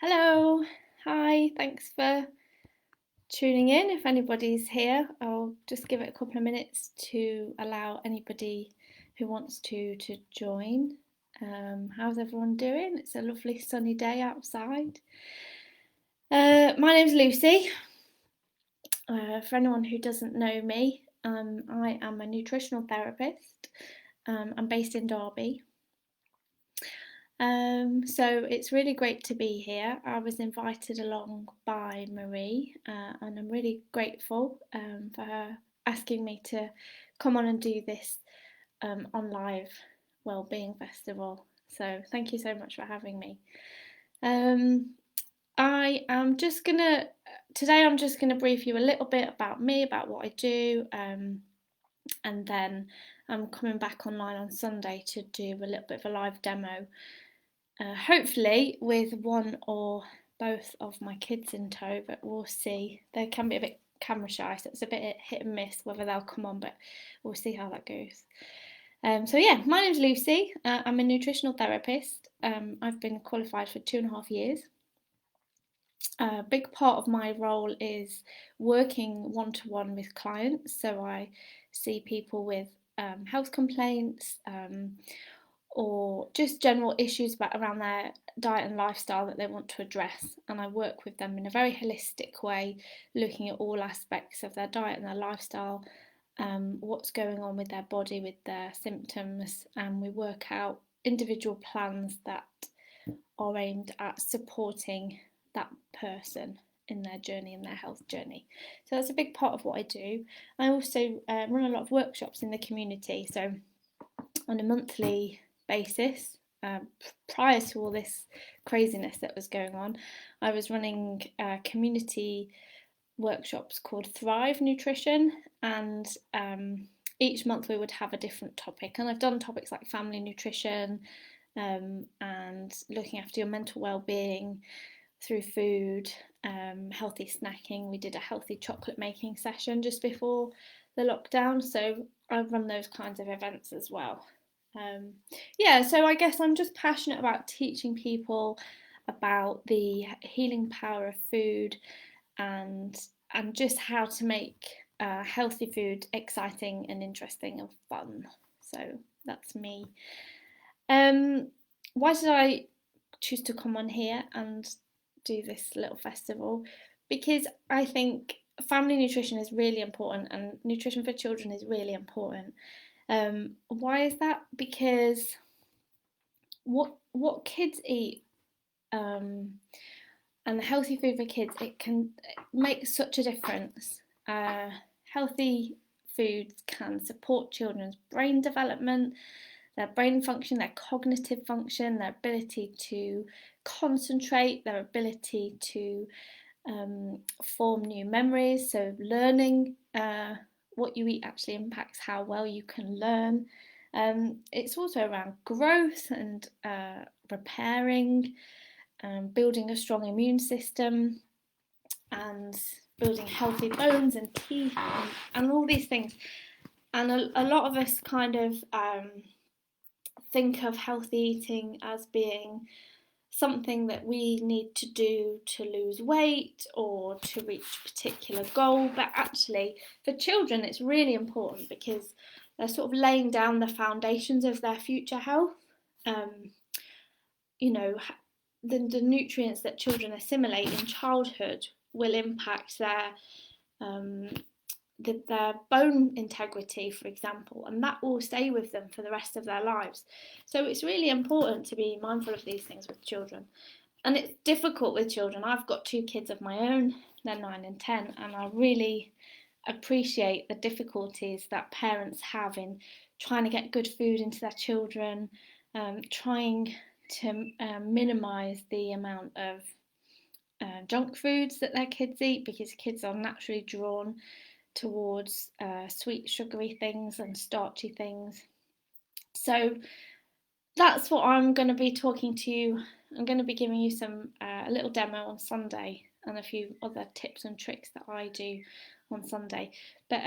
Hello, hi, thanks for tuning in. If anybody's here, I'll just give it a couple of minutes to allow anybody who wants to join. How's everyone doing? It's a lovely sunny day outside. My name's Lucy. For anyone who doesn't know me, I am a nutritional therapist. I'm based in Derby. So it's really great to be here. I was invited along by Marie, and I'm really grateful for her asking me to come on and do this on live wellbeing festival. So thank you so much for having me. Um, I am just gonna Today I'm just gonna brief you a little bit about me, about what I do, and then I'm coming back online on Sunday to do a little bit of a live demo. Hopefully with one or both of my kids in tow, but we'll see. They can be a bit camera shy, so it's a bit hit and miss whether they'll come on, but we'll see how that goes. So yeah, my name's Lucy. I'm a nutritional therapist. I've been qualified for 2.5 years. A big part of my role is working one-to-one with clients, so I see people with health complaints, or just general issues around their diet and lifestyle that they want to address. And I work with them in a very holistic way, looking at all aspects of their diet and their lifestyle, what's going on with their body, with their symptoms, and we work out individual plans that are aimed at supporting that person in their journey, in their health journey. So that's a big part of what I do. I also run a lot of workshops in the community, so on a monthly basis. Prior to all this craziness that was going on, I was running community workshops called Thrive Nutrition, and each month we would have a different topic. And I've done topics like family nutrition, and looking after your mental well-being through food, healthy snacking. We did a healthy chocolate making session just before the lockdown, so I've run those kinds of events as well. Yeah, so I guess I'm just passionate about teaching people about the healing power of food, and just how to make healthy food exciting and interesting and fun. So that's me. Um, why did I choose to come on here and do this little festival? Because I think family nutrition is really important, and nutrition for children is really important. Why is that? Because what kids eat, and the healthy food for kids, it can make such a difference. Healthy foods can support children's brain development, their brain function, their cognitive function, their ability to concentrate, their ability to form new memories. So learning what you eat actually impacts how well you can learn. It's also around growth and repairing, building a strong immune system, and building healthy bones and teeth, and all these things. And a lot of us kind of think of healthy eating as being something that we need to do to lose weight or to reach a particular goal, but actually for children it's really important because they're sort of laying down the foundations of their future health. You know, the nutrients that children assimilate in childhood will impact their bone integrity, for example, and that will stay with them for the rest of their lives. So it's really important to be mindful of these things with children. And it's difficult with children. I've got 2 kids of my own, they're 9 and 10, and I really appreciate the difficulties that parents have in trying to get good food into their children, trying to minimise the amount of junk foods that their kids eat, because kids are naturally drawn towards sweet, sugary things and starchy things. So that's what I'm going to be talking to you. I'm going to be giving you a little demo on Sunday, and a few other tips and tricks that I do on Sunday. But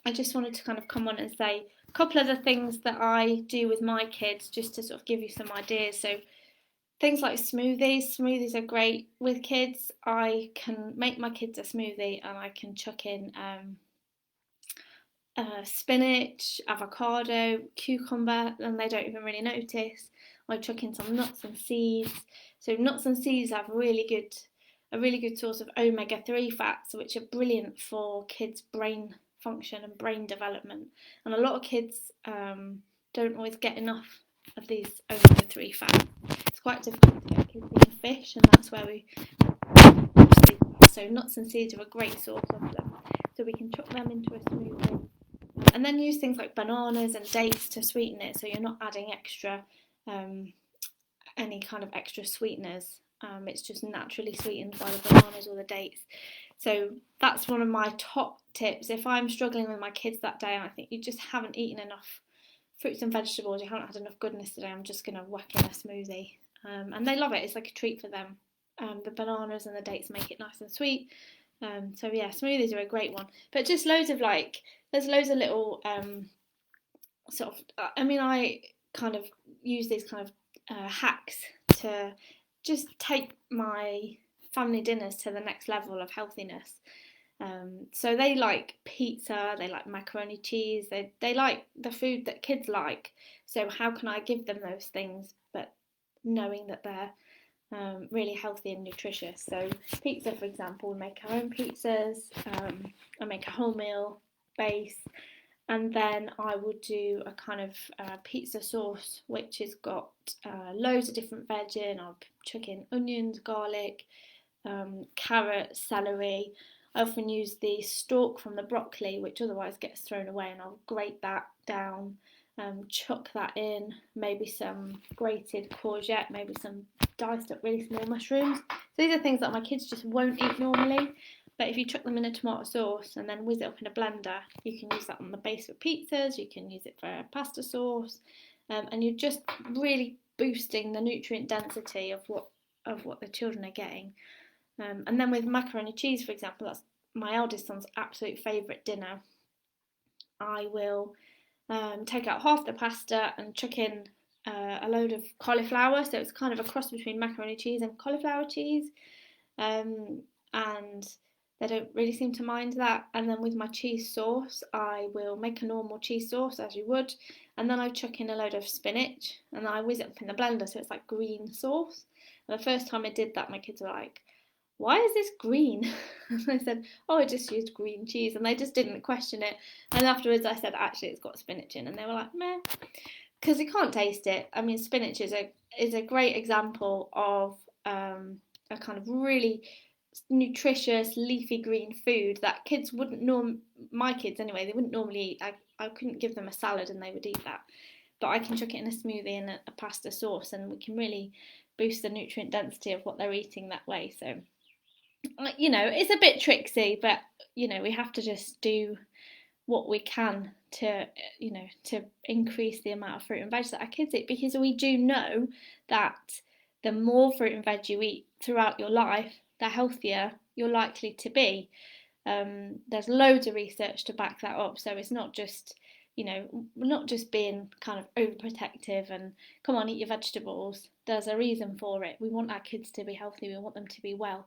I just wanted to kind of come on and say a couple of the things that I do with my kids, just to sort of give you some ideas. So Things like smoothies. Smoothies are great with kids. I can make my kids a smoothie and I can chuck in spinach, avocado, cucumber, and they don't even really notice. I chuck in some nuts and seeds. So nuts and seeds have a really good source of omega-3 fats, which are brilliant for kids' brain function and brain development. And a lot of kids don't always get enough of these omega-3 fats. It's quite difficult to get kids eating fish, and that's where we so nuts and seeds are a great source of them. So we can chuck them into a smoothie and then use things like bananas and dates to sweeten it, so you're not adding any kind of extra sweeteners. It's just naturally sweetened by the bananas or the dates. So that's one of my top tips. If I'm struggling with my kids that day and I think you just haven't eaten enough fruits and vegetables, you haven't had enough goodness today, I'm just going to whack in a smoothie. And they love it. It's like a treat for them. The bananas and the dates make it nice and sweet. So yeah, smoothies are a great one. But just loads of there's loads of little I kind of use these kind of hacks to just take my family dinners to the next level of healthiness. So they like pizza, they like macaroni cheese, they like the food that kids like. So how can I give them those things, but knowing that they're really healthy and nutritious? So pizza, for example, we make our own pizzas. I make a wholemeal base, and then I would do a kind of pizza sauce which has got loads of different veg in. I'll chuck in onions, garlic, carrot, celery. I often use the stalk from the broccoli, which otherwise gets thrown away, and I'll grate that down, chuck that in, maybe some grated courgette, maybe some diced up really small mushrooms. So these are things that my kids just won't eat normally, but if you chuck them in a tomato sauce and then whiz it up in a blender, you can use that on the base for pizzas, you can use it for a pasta sauce, and you're just really boosting the nutrient density of what the children are getting. And then with macaroni cheese, for example, that's my eldest son's absolute favourite dinner. I will take out half the pasta and chuck in a load of cauliflower, so it's kind of a cross between macaroni cheese and cauliflower cheese, and they don't really seem to mind that. And then with my cheese sauce, I will make a normal cheese sauce as you would, and then I chuck in a load of spinach and then I whiz it up in the blender so it's like green sauce. And the first time I did that, my kids were like, why is this green? And I said, oh, I just used green cheese, and they just didn't question it. And afterwards I said, actually it's got spinach in, and they were like, meh, because you can't taste it. I mean, spinach is a great example of a kind of really nutritious leafy green food that kids wouldn't my kids anyway, they wouldn't normally eat. I couldn't give them a salad and they would eat that, but I can chuck it in a smoothie and a pasta sauce, and we can really boost the nutrient density of what they're eating that way. So it's a bit tricksy, but we have to just do what we can to to increase the amount of fruit and veg that our kids eat, because we do know that the more fruit and veg you eat throughout your life, the healthier you're likely to be. There's loads of research to back that up, so it's not just not just being kind of overprotective and come on, eat your vegetables. There's a reason for it. We want our kids to be healthy, we want them to be well,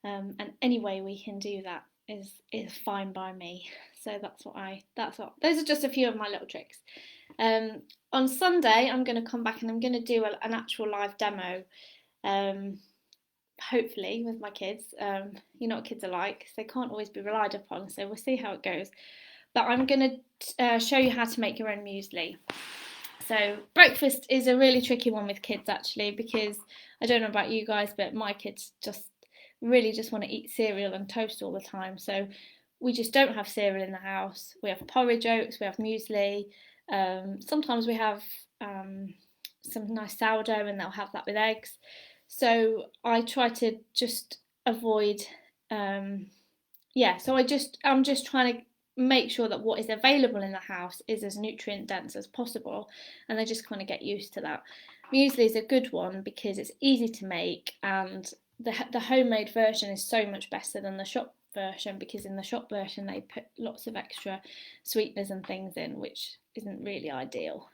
and any way we can do that is fine by me. So those are just a few of my little tricks. On Sunday I'm going to come back and I'm going to do an actual live demo, hopefully with my kids. You know what kids are like, they can't always be relied upon, so we'll see how it goes. But I'm going to show you how to make your own muesli. So breakfast is a really tricky one with kids actually, because I don't know about you guys, but my kids just want to eat cereal and toast all the time. So we just don't have cereal in the house. We have porridge oats, we have muesli. Sometimes we have some nice sourdough and they'll have that with eggs. So I try to just avoid, I'm just trying to make sure that what is available in the house is as nutrient dense as possible, and they just kind of get used to that. Muesli is a good one because it's easy to make, and the homemade version is so much better than the shop version, because in the shop version they put lots of extra sweeteners and things in, which isn't really ideal.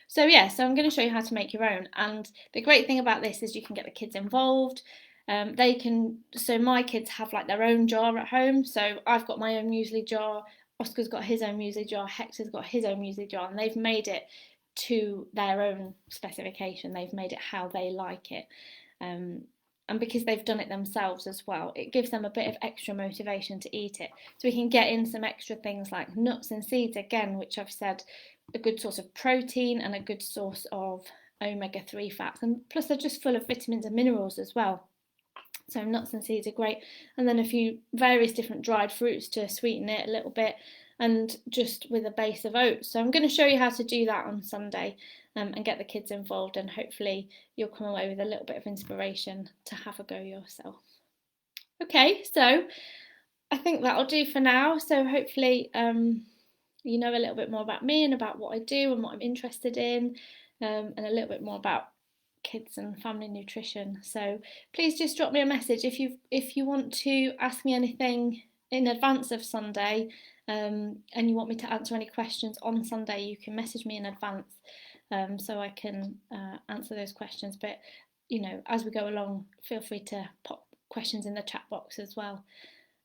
So yeah, so I'm going to show you how to make your own, and the great thing about this is you can get the kids involved. So my kids have like their own jar at home, so I've got my own muesli jar, Oscar's got his own muesli jar, Hector's got his own muesli jar, and they've made it to their own specification. They've made it how they like it. Um, and because they've done it themselves as well, it gives them a bit of extra motivation to eat it. So we can get in some extra things like nuts and seeds again, which I've said a good source of protein and a good source of omega-3 fats, and plus they're just full of vitamins and minerals as well. So nuts and seeds are great, and then a few various different dried fruits to sweeten it a little bit, and just with a base of oats. So I'm going to show you how to do that on Sunday, and get the kids involved, and hopefully you'll come away with a little bit of inspiration to have a go yourself. Okay, so I think that'll do for now. So hopefully you know a little bit more about me and about what I do and what I'm interested in, and a little bit more about kids and family nutrition. So please just drop me a message if you want to ask me anything in advance of Sunday, and you want me to answer any questions on Sunday. You can message me in advance, so I can answer those questions. But you know, as we go along, feel free to pop questions in the chat box as well.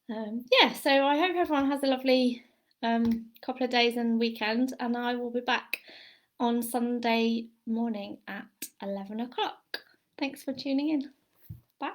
Yeah, so I hope everyone has a lovely couple of days and weekend, and I will be back on Sunday morning at 11 o'clock. Thanks for tuning in. Bye.